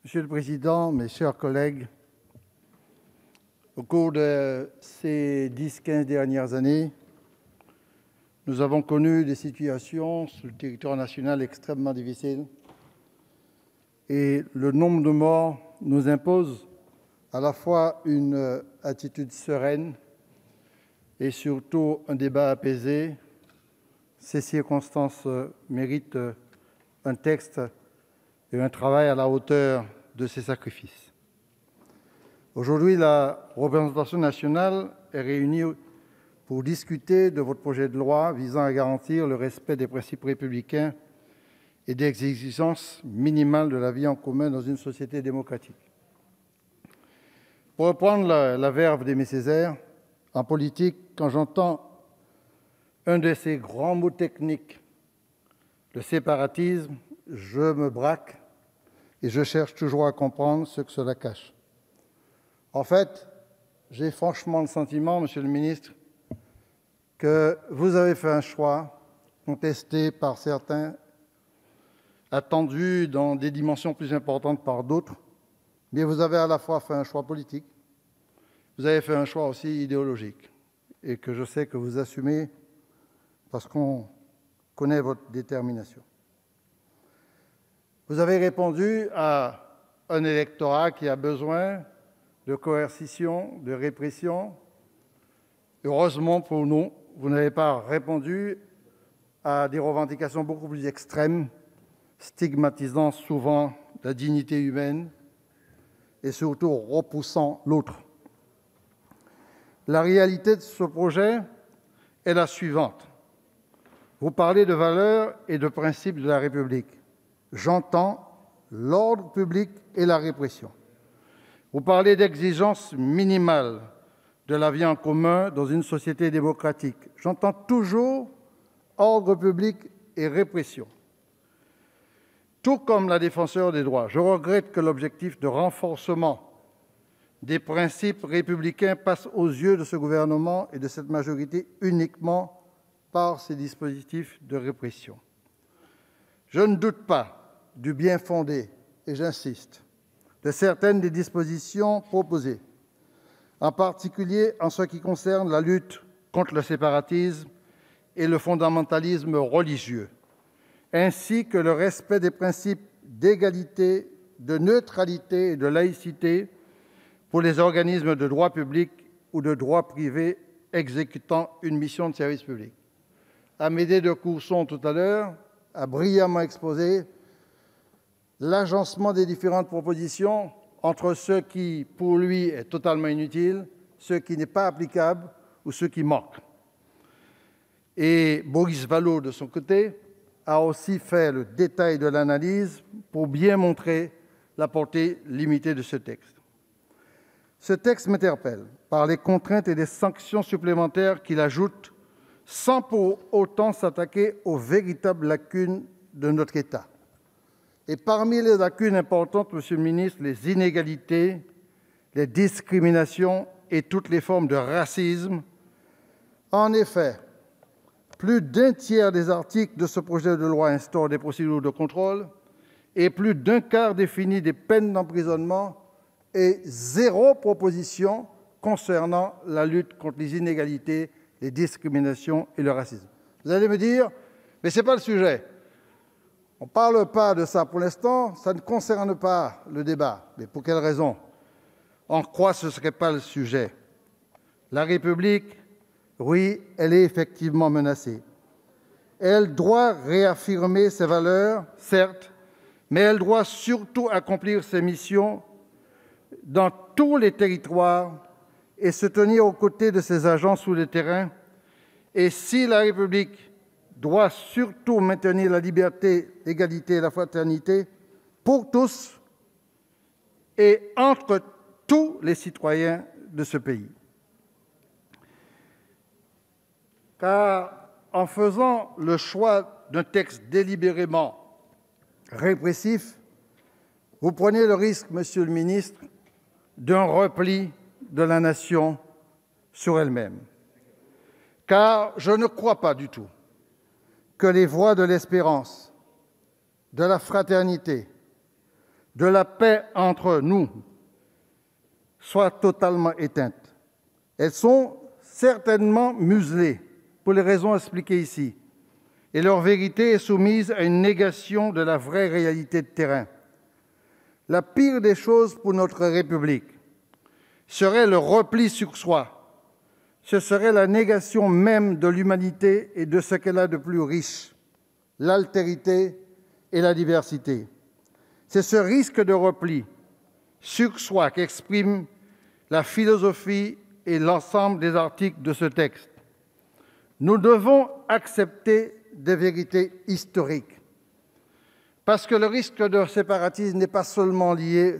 Monsieur le Président, mes chers collègues, au cours de ces 10-15 dernières années, nous avons connu des situations sur le territoire national extrêmement difficiles et le nombre de morts nous impose à la fois une attitude sereine et surtout un débat apaisé. Ces circonstances méritent un texte et un travail à la hauteur de ces sacrifices. Aujourd'hui, la représentation nationale est réunie pour discuter de votre projet de loi visant à garantir le respect des principes républicains et des exigences minimales de la vie en commun dans une société démocratique. Pour reprendre la verve d'Aimé Césaire, en politique, quand j'entends un de ces grands mots techniques, le séparatisme, je me braque et je cherche toujours à comprendre ce que cela cache. En fait, j'ai franchement le sentiment, Monsieur le ministre, que vous avez fait un choix contesté par certains, attendu dans des dimensions plus importantes par d'autres, mais vous avez à la fois fait un choix politique, vous avez fait un choix aussi idéologique, et que je sais que vous assumez parce qu'on connaît votre détermination. Vous avez répondu à un électorat qui a besoin de coercition, de répression. Heureusement pour nous, vous n'avez pas répondu à des revendications beaucoup plus extrêmes, stigmatisant souvent la dignité humaine et surtout repoussant l'autre. La réalité de ce projet est la suivante. Vous parlez de valeurs et de principes de la République. J'entends l'ordre public et la répression. Vous parlez d'exigences minimales de la vie en commun dans une société démocratique. J'entends toujours ordre public et répression. Tout comme la défenseure des droits, je regrette que l'objectif de renforcement des principes républicains passe aux yeux de ce gouvernement et de cette majorité uniquement par ces dispositifs de répression. Je ne doute pas du bien fondé, et j'insiste, de certaines des dispositions proposées, en particulier en ce qui concerne la lutte contre le séparatisme et le fondamentalisme religieux, ainsi que le respect des principes d'égalité, de neutralité et de laïcité pour les organismes de droit public ou de droit privé exécutant une mission de service public. Amédée de Courson, tout à l'heure, a brillamment exposé l'agencement des différentes propositions entre ce qui, pour lui, est totalement inutile, ce qui n'est pas applicable ou ce qui manque. Et Boris Vallaud, de son côté, a aussi fait le détail de l'analyse pour bien montrer la portée limitée de ce texte. Ce texte m'interpelle par les contraintes et les sanctions supplémentaires qu'il ajoute sans pour autant s'attaquer aux véritables lacunes de notre État. Et parmi les lacunes importantes, Monsieur le ministre, les inégalités, les discriminations et toutes les formes de racisme. En effet, plus d'un tiers des articles de ce projet de loi instaurent des procédures de contrôle et plus d'un quart définit des peines d'emprisonnement et zéro proposition concernant la lutte contre les inégalités, les discriminations et le racisme. Vous allez me dire, mais ce n'est pas le sujet. On ne parle pas de ça pour l'instant, ça ne concerne pas le débat. Mais pour quelle raison? En quoi ce ne serait pas le sujet? La République, oui, elle est effectivement menacée. Elle doit réaffirmer ses valeurs, certes, mais elle doit surtout accomplir ses missions dans tous les territoires et se tenir aux côtés de ses agents sur le terrain. Et si la République doit surtout maintenir la liberté, l'égalité et la fraternité pour tous et entre tous les citoyens de ce pays. Car en faisant le choix d'un texte délibérément répressif, vous prenez le risque, Monsieur le ministre, d'un repli de la nation sur elle-même. Car je ne crois pas du tout que les voix de l'espérance, de la fraternité, de la paix entre nous soit totalement éteinte. Elles sont certainement muselées, pour les raisons expliquées ici, et leur vérité est soumise à une négation de la vraie réalité de terrain. La pire des choses pour notre République serait le repli sur soi. Ce serait la négation même de l'humanité et de ce qu'elle a de plus riche, l'altérité et la diversité. C'est ce risque de repli sur soi qu'exprime la philosophie et l'ensemble des articles de ce texte. Nous devons accepter des vérités historiques, parce que le risque de séparatisme n'est pas seulement lié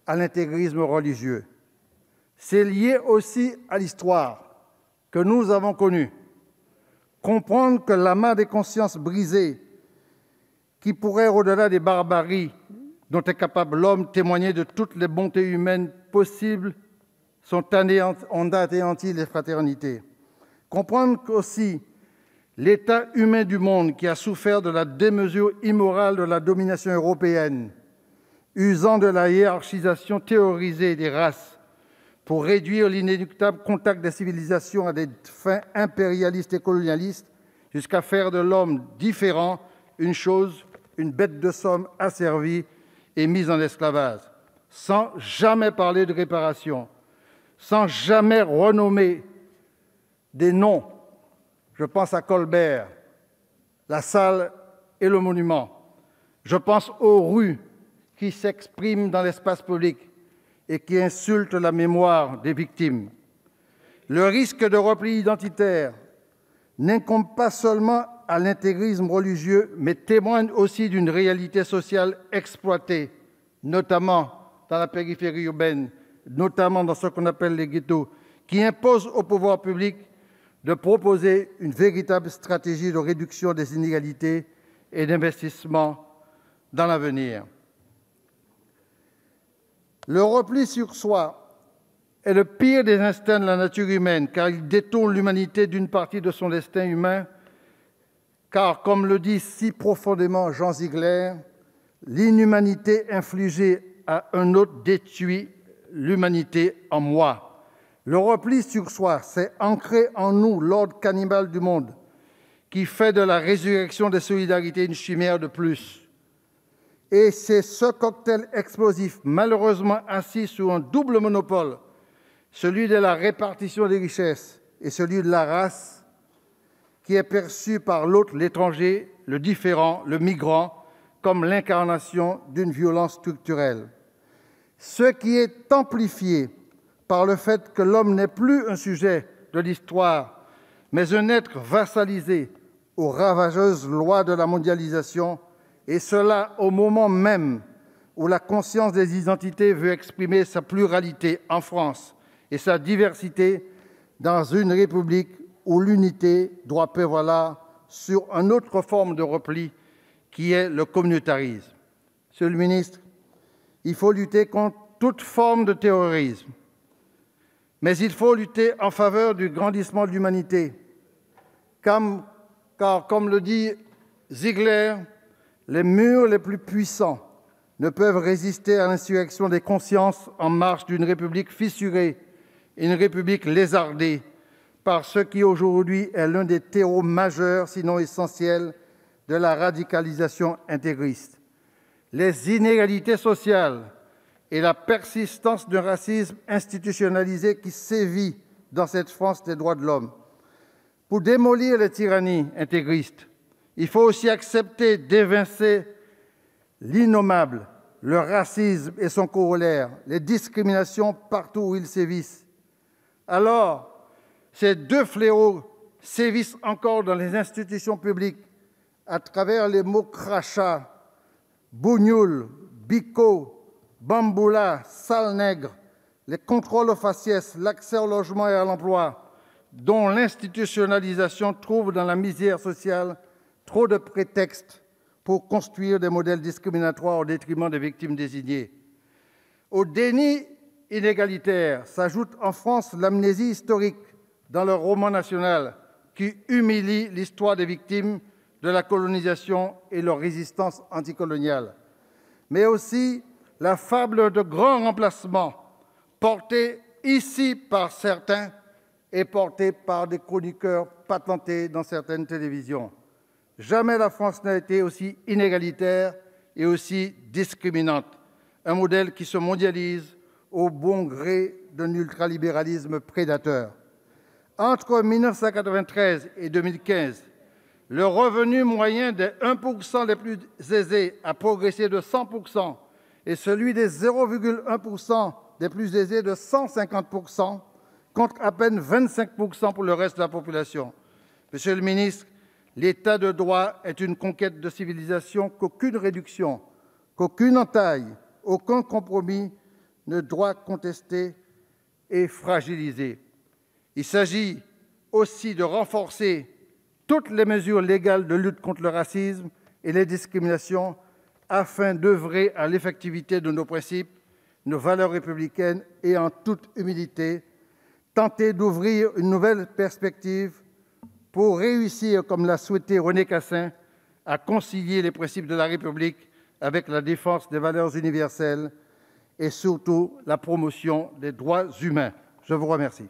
à l'intégrisme religieux, c'est lié aussi à l'histoire que nous avons connue. Comprendre que l'amas des consciences brisées, qui pourrait, au-delà des barbaries dont est capable l'homme, témoigner de toutes les bontés humaines possibles, ont anéanti les fraternités. Comprendre qu'aussi l'état humain du monde qui a souffert de la démesure immorale de la domination européenne, usant de la hiérarchisation théorisée des races pour réduire l'inéluctable contact des civilisations à des fins impérialistes et colonialistes, jusqu'à faire de l'homme différent une chose, une bête de somme asservie et mise en esclavage, sans jamais parler de réparation, sans jamais renommer des noms. Je pense à Colbert, la salle et le monument. Je pense aux rues qui s'expriment dans l'espace public et qui insultent la mémoire des victimes. Le risque de repli identitaire n'incombe pas seulement à l'intégrisme religieux, mais témoigne aussi d'une réalité sociale exploitée, notamment dans la périphérie urbaine, notamment dans ce qu'on appelle les ghettos, qui impose au pouvoir public de proposer une véritable stratégie de réduction des inégalités et d'investissement dans l'avenir. Le repli sur soi est le pire des instincts de la nature humaine, car il détourne l'humanité d'une partie de son destin humain, car, comme le dit si profondément Jean Ziegler, l'inhumanité infligée à un autre détruit l'humanité en moi. Le repli sur soi, c'est ancrer en nous l'ordre cannibale du monde, qui fait de la résurrection des solidarités une chimère de plus. Et c'est ce cocktail explosif, malheureusement assis sur un double monopole, celui de la répartition des richesses et celui de la race, qui est perçu par l'autre, l'étranger, le différent, le migrant, comme l'incarnation d'une violence structurelle. Ce qui est amplifié par le fait que l'homme n'est plus un sujet de l'histoire, mais un être vassalisé aux ravageuses lois de la mondialisation, et cela au moment même où la conscience des identités veut exprimer sa pluralité en France et sa diversité dans une république où l'unité doit prévaloir sur une autre forme de repli qui est le communautarisme. Monsieur le ministre, il faut lutter contre toute forme de terrorisme, mais il faut lutter en faveur du grandissement de l'humanité, car comme le dit Ziegler, les murs les plus puissants ne peuvent résister à l'insurrection des consciences en marche d'une république fissurée, une république lézardée par ce qui aujourd'hui est l'un des terreaux majeurs, sinon essentiels, de la radicalisation intégriste. Les inégalités sociales et la persistance d'un racisme institutionnalisé qui sévit dans cette France des droits de l'homme. Pour démolir les tyrannies intégristes, il faut aussi accepter d'évincer l'innommable, le racisme et son corollaire, les discriminations partout où ils sévissent. Alors, ces deux fléaux sévissent encore dans les institutions publiques à travers les mots crachat, bougnoul, bico, bamboula, sale nègre, les contrôles aux faciès, l'accès au logement et à l'emploi, dont l'institutionnalisation trouve dans la misère sociale trop de prétextes pour construire des modèles discriminatoires au détriment des victimes désignées. Au déni inégalitaire s'ajoute en France l'amnésie historique dans le roman national qui humilie l'histoire des victimes de la colonisation et leur résistance anticoloniale, mais aussi la fable de grand remplacement portée ici par certains et portée par des chroniqueurs patentés dans certaines télévisions. Jamais la France n'a été aussi inégalitaire et aussi discriminante, un modèle qui se mondialise au bon gré d'un ultralibéralisme prédateur. Entre 1993 et 2015, le revenu moyen des 1% les plus aisés a progressé de 100% et celui des 0,1% des plus aisés de 150%, contre à peine 25% pour le reste de la population. Monsieur le ministre, l'état de droit est une conquête de civilisation qu'aucune réduction, qu'aucune entaille, aucun compromis ne doit contester et fragiliser. Il s'agit aussi de renforcer toutes les mesures légales de lutte contre le racisme et les discriminations afin d'œuvrer à l'effectivité de nos principes, nos valeurs républicaines et en toute humilité, tenter d'ouvrir une nouvelle perspective pour réussir, comme l'a souhaité René Cassin, à concilier les principes de la République avec la défense des valeurs universelles et surtout la promotion des droits humains. Je vous remercie.